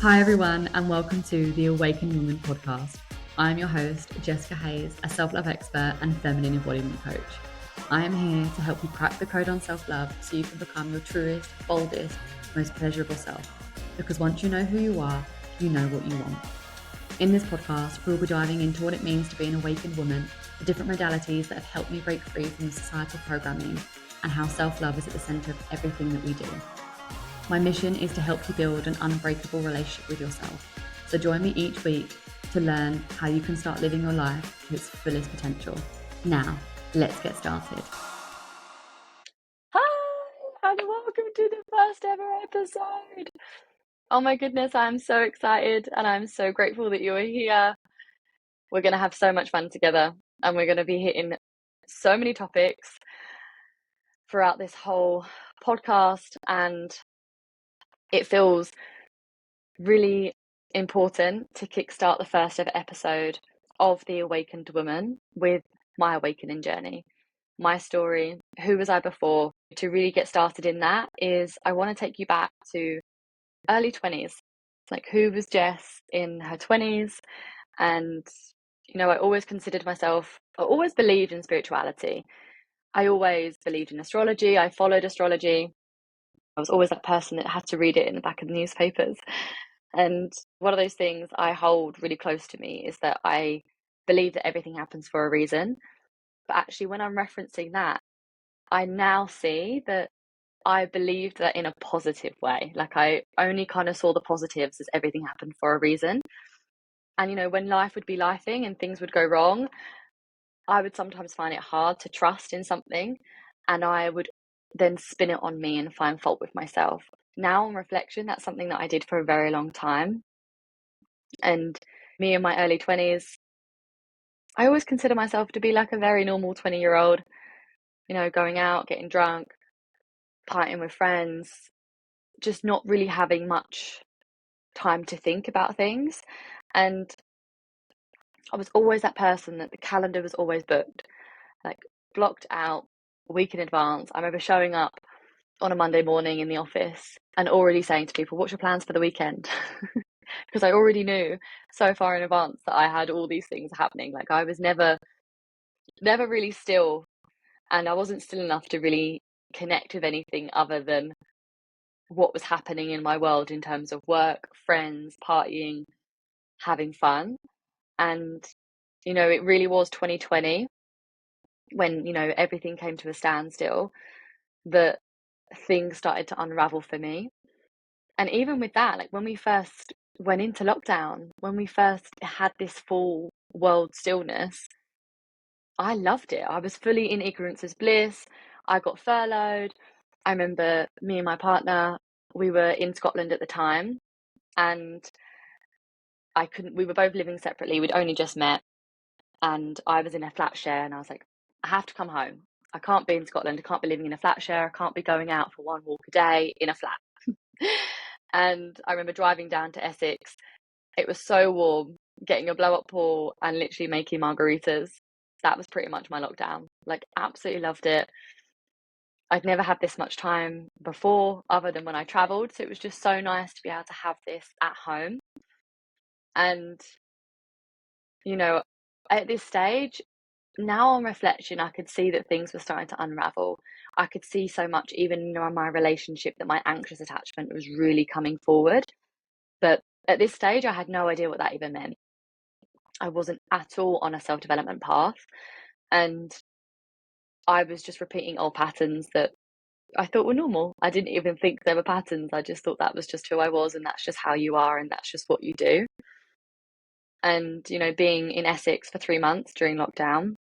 Hi everyone and welcome to the Awakened Woman podcast. I'm your host, Jessica Hayes, a self-love expert and feminine embodiment coach. I am here to help you crack the code on self-love so you can become your truest, boldest, most pleasurable self. Because once you know who you are, you know what you want. In this podcast, we'll be diving into what it means to be an awakened woman, the different modalities that have helped me break free from societal programming, and how self-love is at the centre of everything that we do. My mission is to help you build an unbreakable relationship with yourself. So join me each week to learn how you can start living your life to its fullest potential. Now, let's get started. Hi, and welcome to the first ever episode. Oh my goodness, I'm so excited and I'm so grateful that you're here. We're going to have so much fun together and we're going to be hitting so many topics throughout this whole podcast, and it feels really important to kickstart the first ever episode of The Awakened Woman with my awakening journey, my story, who was I before. To really get started in that is I want to take you back to early 20s, like who was Jess in her 20s. And I always considered myself, I always believed in spirituality. I always believed in astrology. I followed astrology. I was always that person that had to read it in the back of the newspapers. And one of those things I hold really close to me is that I believe that everything happens for a reason. But actually, when I'm referencing that, I now see that I believed that in a positive way. Like, I only kind of saw the positives as everything happened for a reason. And when life would be lifing and things would go wrong, I would sometimes find it hard to trust in something, and I would then spin it on me and find fault with myself. Now, on reflection, that's something that I did for a very long time. And me in my early 20s, I always consider myself to be like a very normal 20-year-old, going out, getting drunk, partying with friends, just not really having much time to think about things. And I was always that person that the calendar was always booked, like blocked out a week in advance. I remember showing up on a Monday morning in the office and already saying to people, what's your plans for the weekend? Because I already knew so far in advance that I had all these things happening. Like, I was never really still, and I wasn't still enough to really connect with anything other than what was happening in my world in terms of work, friends, partying, having fun. And it really was 2020 when everything came to a standstill that things started to unravel for me. And even with that, like when we first went into lockdown, when we first had this full world stillness, I loved it. I was fully in ignorance is bliss. I got furloughed. I remember me and my partner, we were in Scotland at the time, and we were both living separately. We'd only just met, and I was in a flat share, and I was like, I have to come home. I can't be in Scotland. I can't be living in a flat share. I can't be going out for one walk a day in a flat. And I remember driving down to Essex. It was so warm, getting a blow up pool and literally making margaritas. That was pretty much my lockdown. Like, absolutely loved it. I'd never had this much time before other than when I traveled. So it was just so nice to be able to have this at home. And, at this stage, now on reflection, I could see that things were starting to unravel. I could see so much, even in my relationship, that my anxious attachment was really coming forward. But at this stage, I had no idea what that even meant. I wasn't at all on a self-development path. And I was just repeating old patterns that I thought were normal. I didn't even think they were patterns. I just thought that was just who I was, and that's just how you are, and that's just what you do. And, being in Essex for 3 months during lockdown,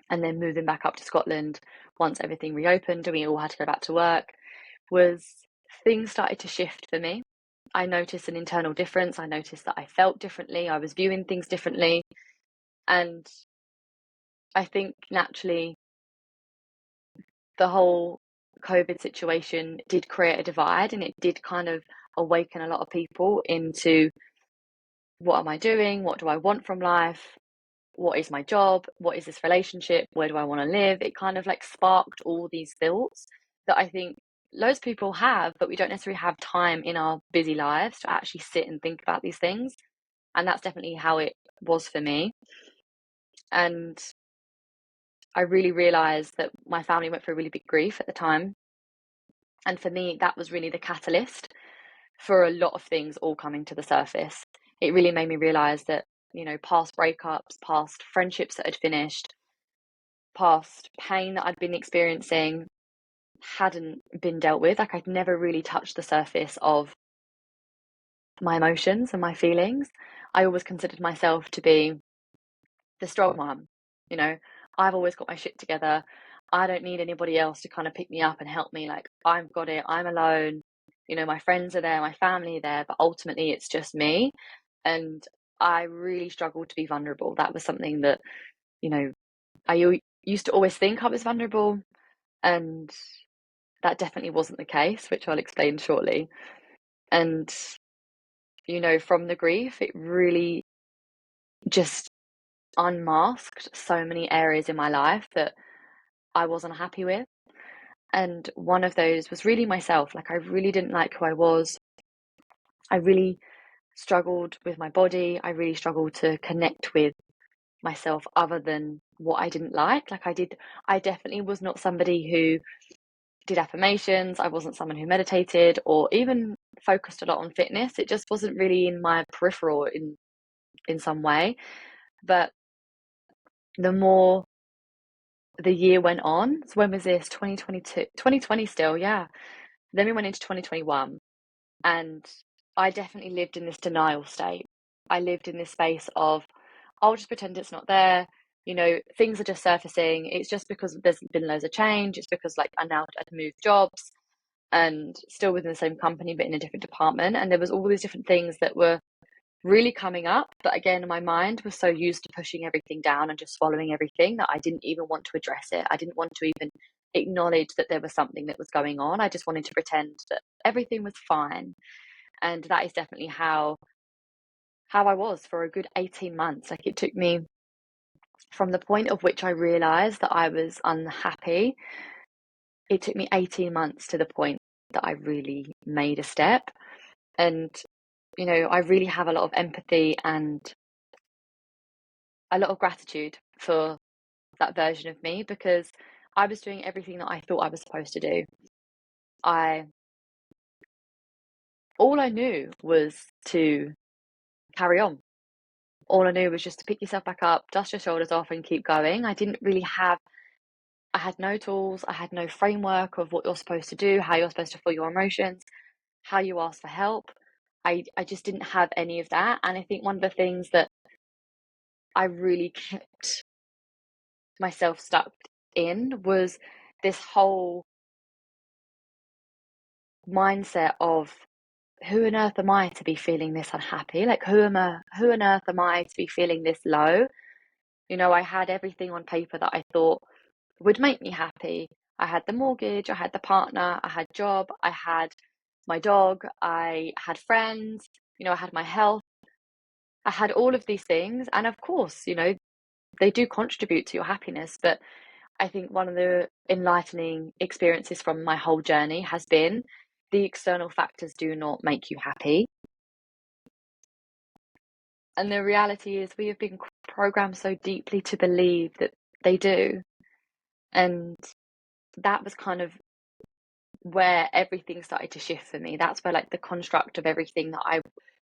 and then moving back up to Scotland once everything reopened and we all had to go back to work, things started to shift for me. I noticed an internal difference. I noticed that I felt differently. I was viewing things differently. And I think naturally the whole COVID situation did create a divide, and it did kind of awaken a lot of people into, what am I doing? What do I want from life? What is my job? What is this relationship? Where do I want to live? It kind of like sparked all these thoughts that I think loads of people have, but we don't necessarily have time in our busy lives to actually sit and think about these things. And that's definitely how it was for me. And I really realized that my family went through a really big grief at the time. And for me, that was really the catalyst for a lot of things all coming to the surface. It really made me realize that, past breakups, past friendships that had finished, past pain that I'd been experiencing hadn't been dealt with. Like, I'd never really touched the surface of my emotions and my feelings. I always considered myself to be the strong one. You know, I've always got my shit together. I don't need anybody else to kind of pick me up and help me. Like, I've got it. I'm alone. My friends are there, my family are there, but ultimately it's just me. And I really struggled to be vulnerable. That was something that, I used to always think I was vulnerable, and that definitely wasn't the case, which I'll explain shortly. And, from the grief, it really just unmasked so many areas in my life that I wasn't happy with. And one of those was really myself. Like, I really didn't like who I was. I really struggled with my body. I really struggled to connect with myself other than what I didn't like. I definitely was not somebody who did affirmations. I wasn't someone who meditated or even focused a lot on fitness. It just wasn't really in my peripheral in some way. But the more the year went on, so when was this? 2022, 2020 still, yeah. Then we went into 2021, and I definitely lived in this denial state. I lived in this space of, I'll just pretend it's not there. Things are just surfacing. It's just because there's been loads of change. It's because, like, I'd moved jobs and still within the same company, but in a different department. And there was all these different things that were really coming up. But again, my mind was so used to pushing everything down and just swallowing everything that I didn't even want to address it. I didn't want to even acknowledge that there was something that was going on. I just wanted to pretend that everything was fine. And that is definitely how I was for a good 18 months. Like, it took me from the point of which I realized that I was unhappy, it took me 18 months to the point that I really made a step. And, I really have a lot of empathy and a lot of gratitude for that version of me, because I was doing everything that I thought I was supposed to do. All I knew was to carry on. All I knew was just to pick yourself back up, dust your shoulders off, and keep going. I had no tools, I had no framework of what you're supposed to do, how you're supposed to feel your emotions, how you ask for help. I just didn't have any of that. And I think one of the things that I really kept myself stuck in was this whole mindset of, who on earth am I to be feeling this unhappy? Like, who on earth am I to be feeling this low? I had everything on paper that I thought would make me happy. I had the mortgage, I had the partner, I had job, I had my dog, I had friends, I had my health. I had all of these things, and of course, they do contribute to your happiness. But I think one of the enlightening experiences from my whole journey has been, the external factors do not make you happy. And the reality is, we have been programmed so deeply to believe that they do. And that was kind of where everything started to shift for me. That's where, like, the construct of everything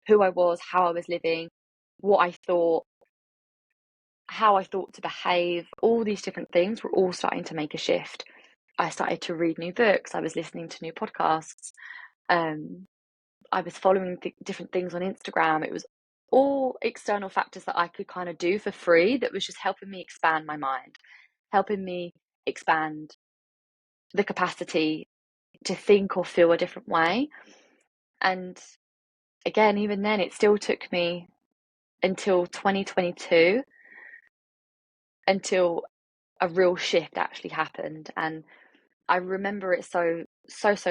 who I was, how I was living, what I thought, how I thought to behave, all these different things were all starting to make a shift. I started to read new books. I was listening to new podcasts. I was following different things on Instagram. It was all external factors that I could kind of do for free, that was just helping me expand my mind, helping me expand the capacity to think or feel a different way. And again, even then, it still took me until 2022 until a real shift actually happened. And I remember it so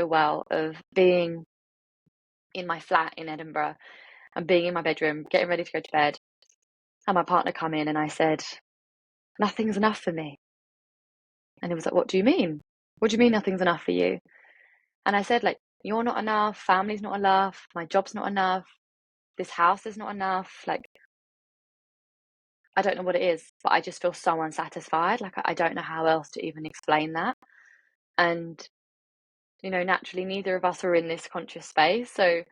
well, of being in my flat in Edinburgh and being in my bedroom, getting ready to go to bed, and my partner come in, and I said, "Nothing's enough for me." And he was like, "What do you mean? What do you mean nothing's enough for you?" And I said, like, you're not enough, family's not enough, my job's not enough, this house is not enough. Like, I don't know what it is, but I just feel so unsatisfied. Like, I don't know how else to even explain that. And, naturally, neither of us are in this conscious space. So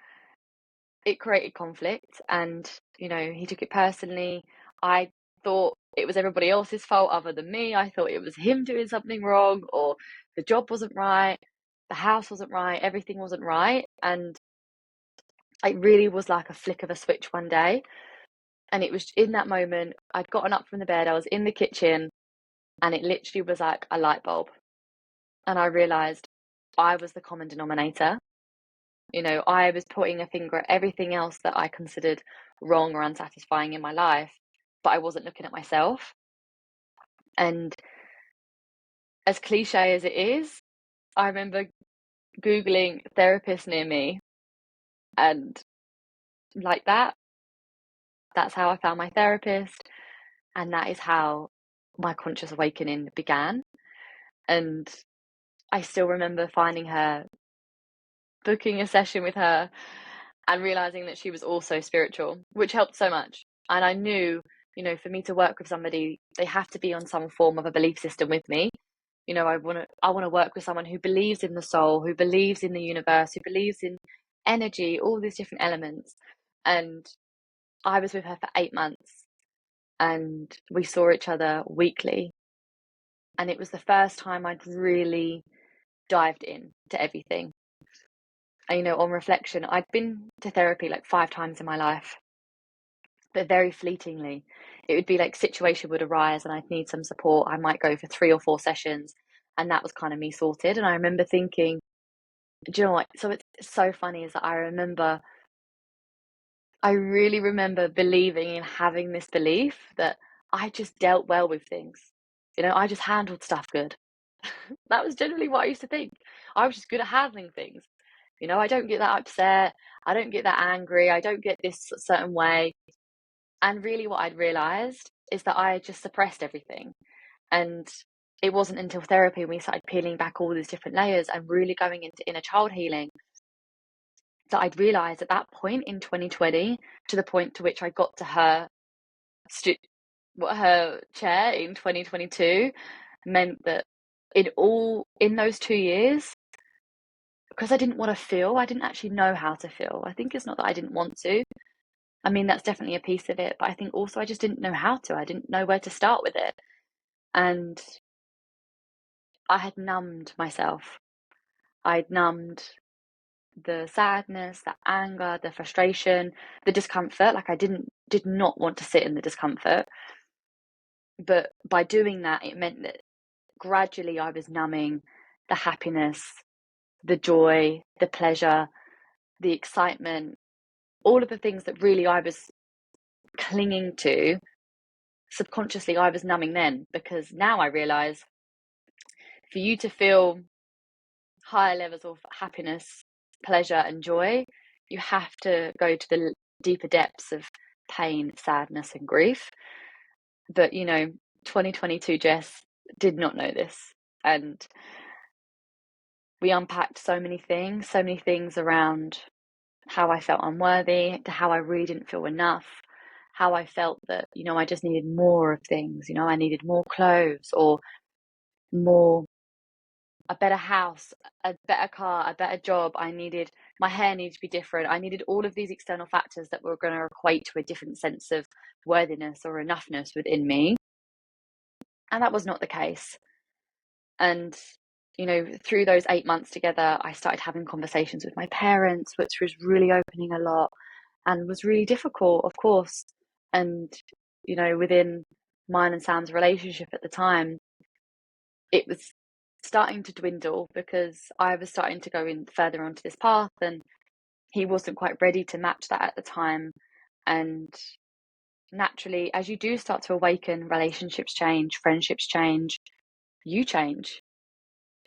it created conflict. And, he took it personally. I thought it was everybody else's fault other than me. I thought it was him doing something wrong, or the job wasn't right, the house wasn't right, everything wasn't right. And it really was like a flick of a switch one day. And it was in that moment, I'd gotten up from the bed, I was in the kitchen, and it literally was like a light bulb. And I realized I was the common denominator. I was pointing a finger at everything else that I considered wrong or unsatisfying in my life, but I wasn't looking at myself. And as cliche as it is, I remember Googling therapist near me, and like that's how I found my therapist. And that is how my conscious awakening began. And I still remember finding her, booking a session with her, and realizing that she was also spiritual, which helped so much. And I knew, for me to work with somebody, they have to be on some form of a belief system with me. I want to work with someone who believes in the soul, who believes in the universe, who believes in energy, all these different elements. And I was with her for 8 months, and we saw each other weekly. And it was the first time I'd really dived in to everything. And, on reflection, I'd been to therapy like 5 times in my life, but very fleetingly. It would be like situation would arise and I'd need some support. I might go for 3 or 4 sessions, and that was kind of me sorted. And I remember thinking, do you know what? So it's so funny is that I really remember believing and having this belief that I just dealt well with things. I just handled stuff good. That was generally what I used to think. I was just good at handling things. I don't get that upset. I don't get that angry. I don't get this certain way. And really, what I'd realized is that I had just suppressed everything. And it wasn't until therapy when we started peeling back all these different layers and really going into inner child healing that I'd realized at that point in 2020, to the point to which I got to her her chair in 2022, meant that in those 2 years, because I didn't want to feel, I didn't actually know how to feel. I think it's not that I didn't want to. I mean, that's definitely a piece of it, but I think also I just didn't know how to. I didn't know where to start with it. And I had numbed myself. I'd numbed the sadness, the anger, the frustration, the discomfort. Like I did not want to sit in the discomfort. But by doing that, it meant that gradually I was numbing the happiness, the joy, the pleasure, the excitement, all of the things that really I was clinging to. Subconsciously, I was numbing then, because now I realize for you to feel higher levels of happiness, pleasure, and joy, you have to go to the deeper depths of pain, sadness, and grief. But 2022 Jess did not know this, and we unpacked so many things around how I felt unworthy, to how I really didn't feel enough, how I felt that I just needed more of things. I needed more clothes, or more, a better house, a better car, a better job. My hair needed to be different. I needed all of these external factors that were going to equate to a different sense of worthiness or enoughness within me. And that was not the case. And, through those 8 months together, I started having conversations with my parents, which was really opening a lot and was really difficult, of course. And, within mine and Sam's relationship at the time, it was starting to dwindle because I was starting to go in further onto this path, and he wasn't quite ready to match that at the time. And naturally, as you do start to awaken, relationships change, friendships change, you change.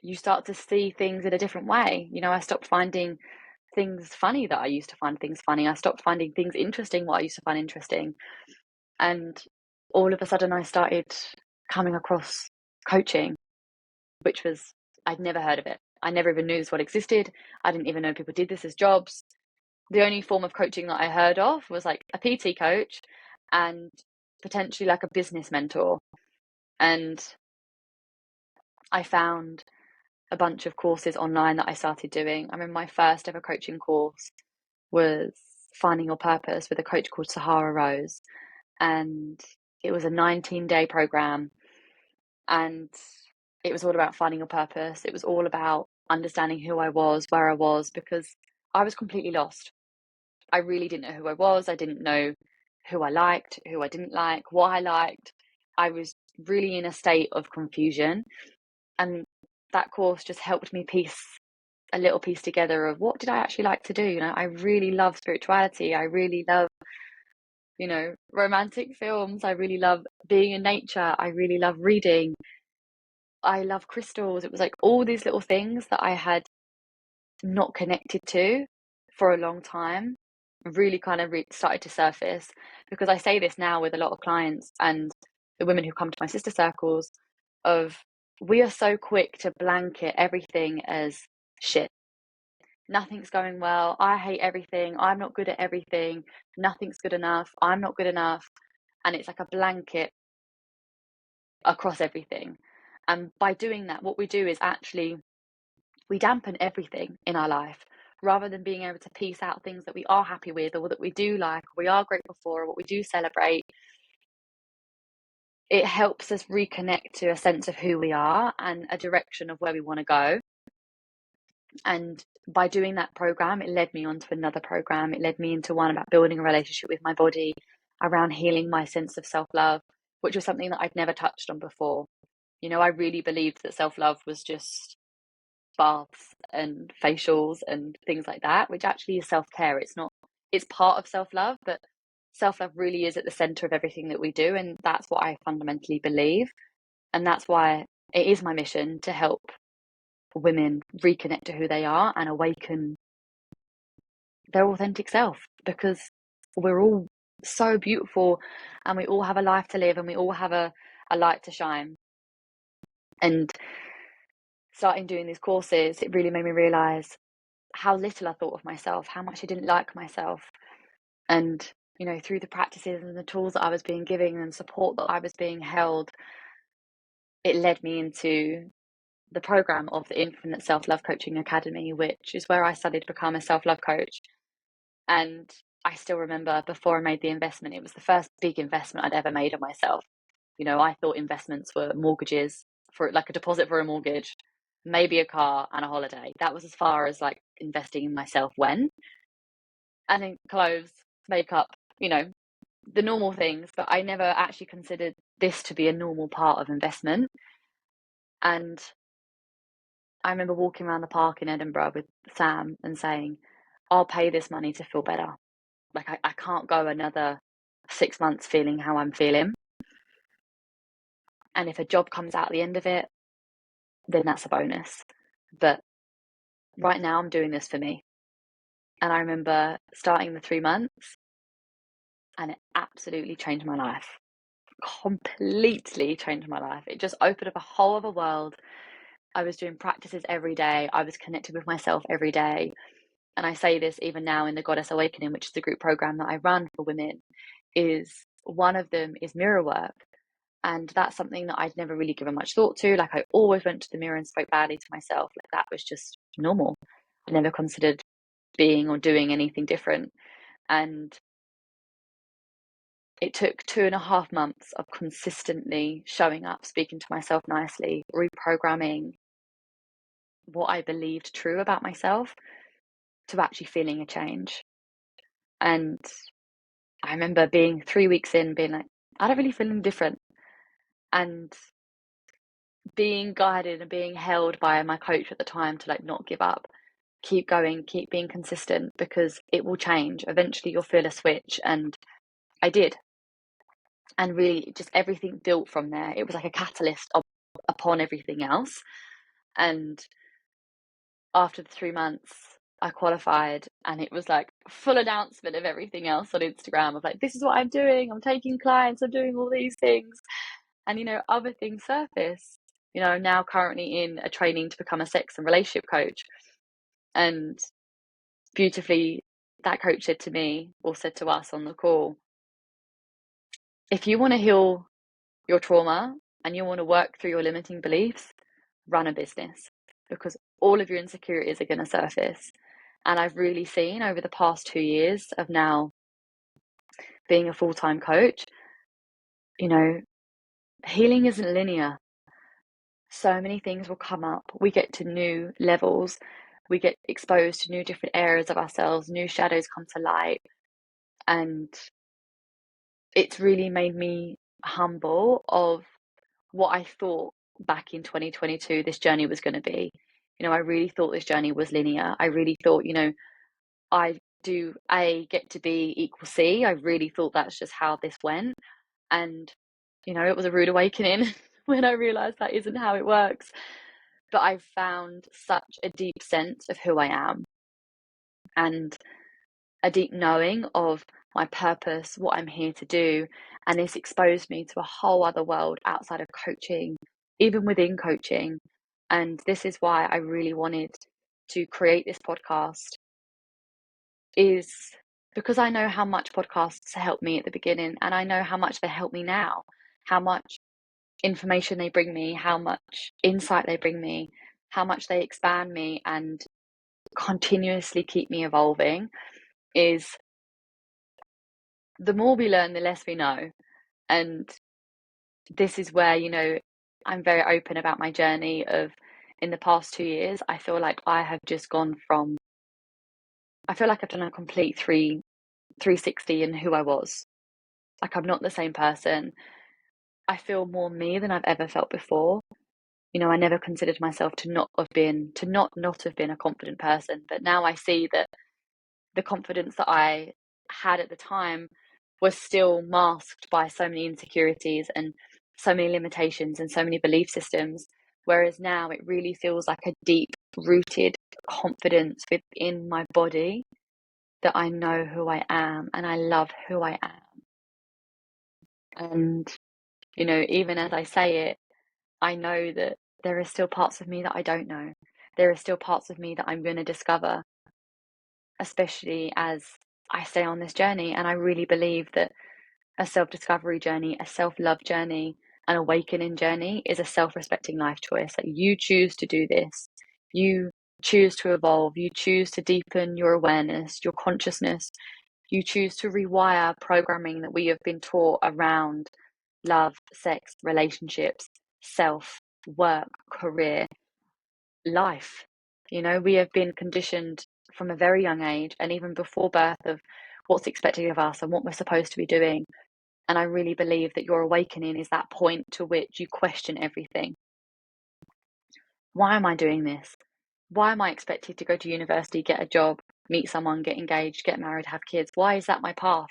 You start to see things in a different way. I stopped finding things funny that I used to find things funny. I stopped finding things interesting what I used to find interesting. And all of a sudden I started coming across coaching, which was, I'd never heard of it. I never even knew this what existed. I didn't even know people did this as jobs. The only form of coaching that I heard of was like a PT coach and potentially like a business mentor. And I found a bunch of courses online that I started doing. I remember my first ever coaching course was Finding Your Purpose with a coach called Sahara Rose. And it was a 19-day program. And it was all about finding your purpose. It was all about understanding who I was, where I was, because I was completely lost. I really didn't know who I was. I didn't know who I liked, who I didn't like, what I liked. I was really in a state of confusion. And that course just helped me piece a little piece together of what did I actually like to do. You know, I really love spirituality. I really love, you know, romantic films. I really love being in nature. I really love reading. I love crystals. It was like all these little things that I had not connected to for a long time really kind of started to surface, because I say this now with a lot of clients and the women who come to my sister circles of, we are so quick to blanket everything as shit. Nothing's going well. I hate everything. I'm not good at everything. Nothing's good enough. I'm not good enough. And it's like a blanket across everything. And by doing that, what we do is actually we dampen everything in our life, rather than being able to piece out things that we are happy with or that we do like, or we are grateful for, or what we do celebrate. It helps us reconnect to a sense of who we are and a direction of where we want to go. And by doing that program, it led me on to another program. It led me into one about building a relationship with my body, around healing my sense of self-love, which was something that I'd never touched on before. You know, I really believed that self-love was just baths and facials and things like that, which actually is self-care. It's not, it's part of self-love, but self-love really is at the center of everything that we do. And that's what I fundamentally believe. And that's why it is my mission to help women reconnect to who they are and awaken their authentic self, because we're all so beautiful and we all have a life to live and we all have a light to shine. And starting doing these courses, it really made me realize how little I thought of myself, how much I didn't like myself. And, you know, through the practices and the tools that I was being given and support that I was being held, it led me into the program of the Infinite Self-Love Coaching Academy, which is where I studied to become a self-love coach. And I still remember before I made the investment, it was the first big investment I'd ever made on myself. You know, I thought investments were mortgages, for like a deposit for a mortgage, maybe a car and a holiday. That was as far as like investing in myself went. And in clothes, makeup, you know, the normal things, but I never actually considered this to be a normal part of investment. And I remember walking around the park in Edinburgh with Sam and saying, I'll pay this money to feel better. Like, I can't go another 6 months feeling how I'm feeling. And if a job comes out at the end of it, then that's a bonus. But right now, I'm doing this for me. And I remember starting the 3 months, and it absolutely changed my life. Completely changed my life. It just opened up a whole other world. I was doing practices every day. I was connected with myself every day. And I say this even now in the Goddess Awakening, which is the group program that I run for women, is one of them is mirror work. And that's something that I'd never really given much thought to. Like, I always went to the mirror and spoke badly to myself. Like, that was just normal. I never considered being or doing anything different. And it took 2.5 months of consistently showing up, speaking to myself nicely, reprogramming what I believed true about myself, to actually feeling a change. And I remember being 3 weeks in, being like, I don't really feel any different. And being guided and being held by my coach at the time to like not give up, keep going, keep being consistent, because it will change. Eventually you'll feel a switch. And I did. And really just everything built from there. It was like a catalyst upon everything else. And after the 3 months, I qualified, and it was like full announcement of everything else on Instagram of like, this is what I'm doing. I'm taking clients. I'm doing all these things. And, you know, other things surfaced. You know, I'm now currently in a training to become a sex and relationship coach. And beautifully, that coach said to me, or said to us on the call, if you want to heal your trauma and you want to work through your limiting beliefs, run a business, because all of your insecurities are going to surface. And I've really seen over the past 2 years of now being a full-time coach, you know, healing isn't linear. So many things will come up. We get to new levels. We get exposed to new different areas of ourselves. New shadows come to light. And it's really made me humble of what I thought back in 2022 this journey was going to be. You know, I really thought this journey was linear. I really thought, you know, I do A get to B equals C. I really thought that's just how this went. And, you know, it was a rude awakening when I realized that isn't how it works. But I found such a deep sense of who I am and a deep knowing of my purpose, what I'm here to do. And this exposed me to a whole other world outside of coaching, even within coaching. And this is why I really wanted to create this podcast, is because I know how much podcasts helped me at the beginning, and I know how much they help me now, how much information they bring me, how much insight they bring me, how much they expand me and continuously keep me evolving. Is the more we learn, the less we know. And this is where, you know, I'm very open about my journey of, in the past 2 years, I feel like I have just gone from, I feel like I've done a complete 360 in who I was. Like, I'm not the same person. I feel more me than I've ever felt before. You know, I never considered myself to not have been a confident person, but now I see that the confidence that I had at the time was still masked by so many insecurities and so many limitations and so many belief systems. Whereas now it really feels like a deep rooted confidence within my body that I know who I am and I love who I am. And, you know, even as I say it, I know that there are still parts of me that I don't know. There are still parts of me that I'm going to discover, especially as I stay on this journey. And I really believe that a self-discovery journey, a self-love journey, an awakening journey is a self-respecting life choice. Like, you choose to do this. You choose to evolve. You choose to deepen your awareness, your consciousness. You choose to rewire programming that we have been taught around love, sex, relationships, self, work, career, life. You know, we have been conditioned from a very young age and even before birth of what's expected of us and what we're supposed to be doing. And I really believe that your awakening is that point to which you question everything. Why am I doing this? Why am I expected to go to university, get a job, meet someone, get engaged, get married, have kids? Why is that my path?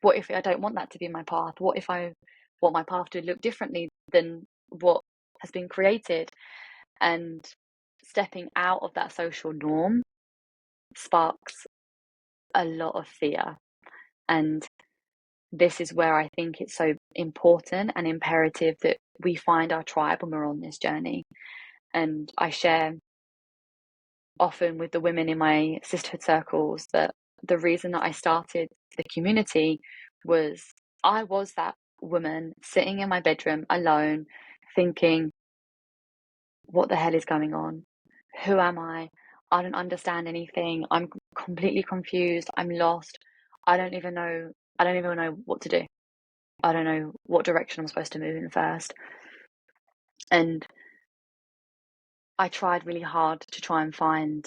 What if I don't want that to be my path? What if I want my path to look differently than what has been created? And stepping out of that social norm sparks a lot of fear. And this is where I think it's so important and imperative that we find our tribe when we're on this journey. And I share often with the women in my sisterhood circles that the reason that I started the community was I was that woman sitting in my bedroom alone thinking, what the hell is going on? Who am I? I don't understand anything. I'm completely confused. I'm lost. I don't even know what to do. I don't know what direction I'm supposed to move in first. And I tried really hard to try and find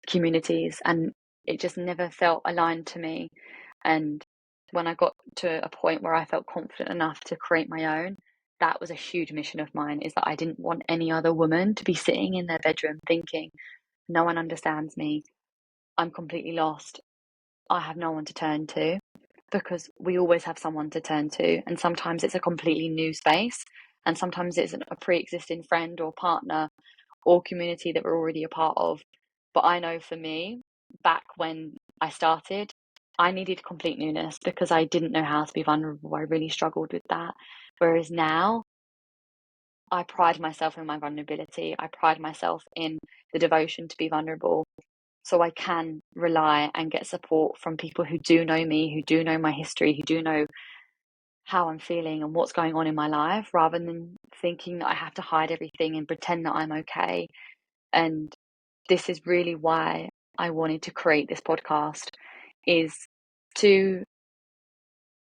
communities, and it just never felt aligned to me. And when I got to a point where I felt confident enough to create my own, that was a huge mission of mine, is that I didn't want any other woman to be sitting in their bedroom thinking, no one understands me. I'm completely lost. I have no one to turn to, because we always have someone to turn to. And sometimes it's a completely new space. And sometimes it's a pre-existing friend or partner or community that we're already a part of. But I know for me, back when I started, I needed complete newness because I didn't know how to be vulnerable. I really struggled with that. Whereas now, I pride myself in my vulnerability. I pride myself in the devotion to be vulnerable. So I can rely and get support from people who do know me, who do know my history, who do know how I'm feeling and what's going on in my life, rather than thinking that I have to hide everything and pretend that I'm okay. And this is really why I wanted to create this podcast, is to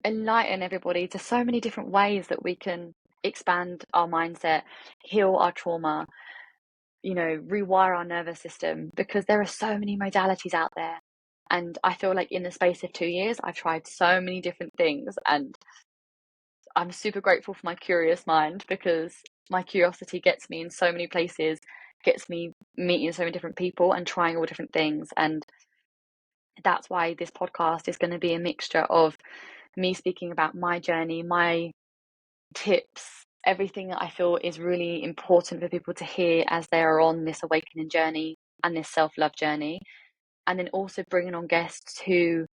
enlighten everybody to so many different ways that we can expand our mindset, heal our trauma, rewire our nervous system, because there are so many modalities out there. And I feel like in the space of 2 years, I've tried so many different things, and I'm super grateful for my curious mind, because my curiosity gets me in so many places, gets me meeting so many different people and trying all different things. And that's why this podcast is going to be a mixture of me speaking about my journey, my tips, everything that I feel is really important for people to hear as they are on this awakening journey and this self-love journey. And then also bringing on guests who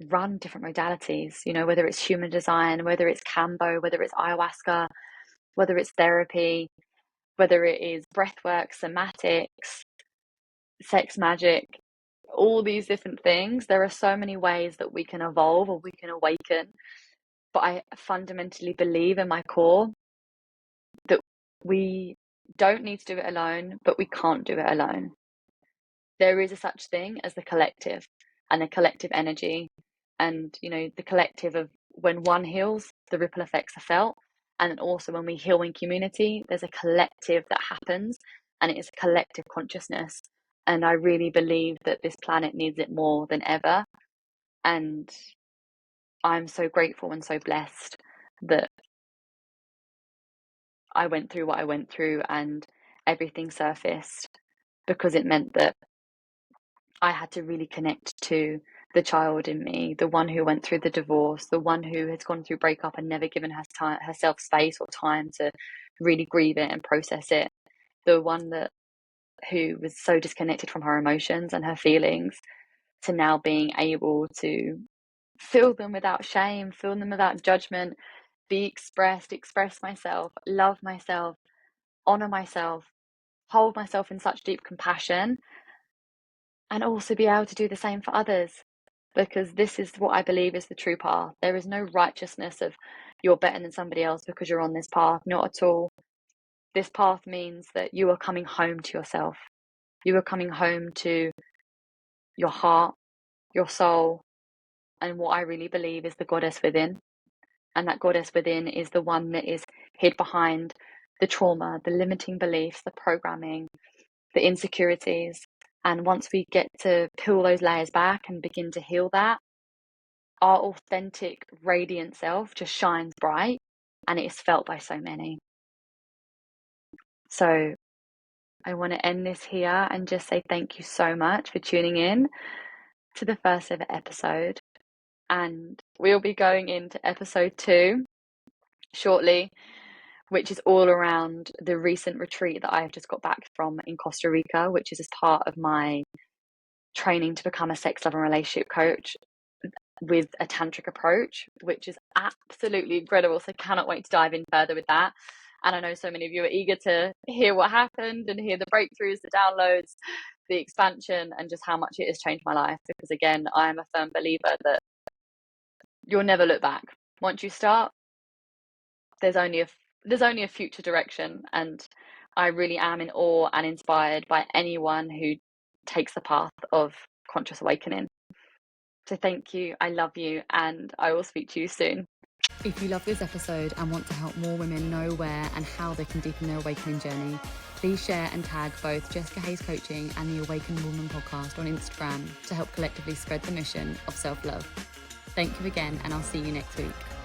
run different modalities, whether it's human design, whether it's Cambo, whether it's ayahuasca, whether it's therapy, whether it is breathwork, somatics, sex magic, all these different things. There are so many ways that we can evolve or we can awaken. But I fundamentally believe in my core that we don't need to do it alone, but we can't do it alone. There is a such thing as the collective and the collective energy, and the collective of when one heals, the ripple effects are felt. And then also when we heal in community, there's a collective that happens, and it is a collective consciousness. And I really believe that this planet needs it more than ever. And I'm so grateful and so blessed that I went through what I went through and everything surfaced, because it meant that I had to really connect to the child in me, the one who went through the divorce, the one who has gone through breakup and never given herself space or time to really grieve it and process it, the one who was so disconnected from her emotions and her feelings, to now being able to feel them without shame, feel them without judgment, be expressed, express myself, love myself, honor myself, hold myself in such deep compassion, and also be able to do the same for others. Because this is what I believe is the true path. There is no righteousness of you're better than somebody else because you're on this path. Not at all. This path means that you are coming home to yourself. You are coming home to your heart, your soul, and what I really believe is the goddess within. And that goddess within is the one that is hid behind the trauma, the limiting beliefs, the programming, the insecurities. And once we get to peel those layers back and begin to heal that, our authentic, radiant self just shines bright, and it is felt by so many. So I want to end this here and just say thank you so much for tuning in to the first ever episode. And we'll be going into episode 2 shortly, which is all around the recent retreat that I've just got back from in Costa Rica, which is as part of my training to become a sex, love and relationship coach with a tantric approach, which is absolutely incredible. So cannot wait to dive in further with that. And I know so many of you are eager to hear what happened and hear the breakthroughs, the downloads, the expansion, and just how much it has changed my life. Because again, I am a firm believer that you'll never look back. Once you start, there's only a future direction, and I really am in awe and inspired by anyone who takes the path of conscious awakening. So thank you, I love you, and I will speak to you soon. If you love this episode and want to help more women know where and how they can deepen their awakening journey, please share and tag both Jessica Hayes Coaching and the Awakened Woman podcast on Instagram to help collectively spread the mission of self-love. Thank you again, and I'll see you next week.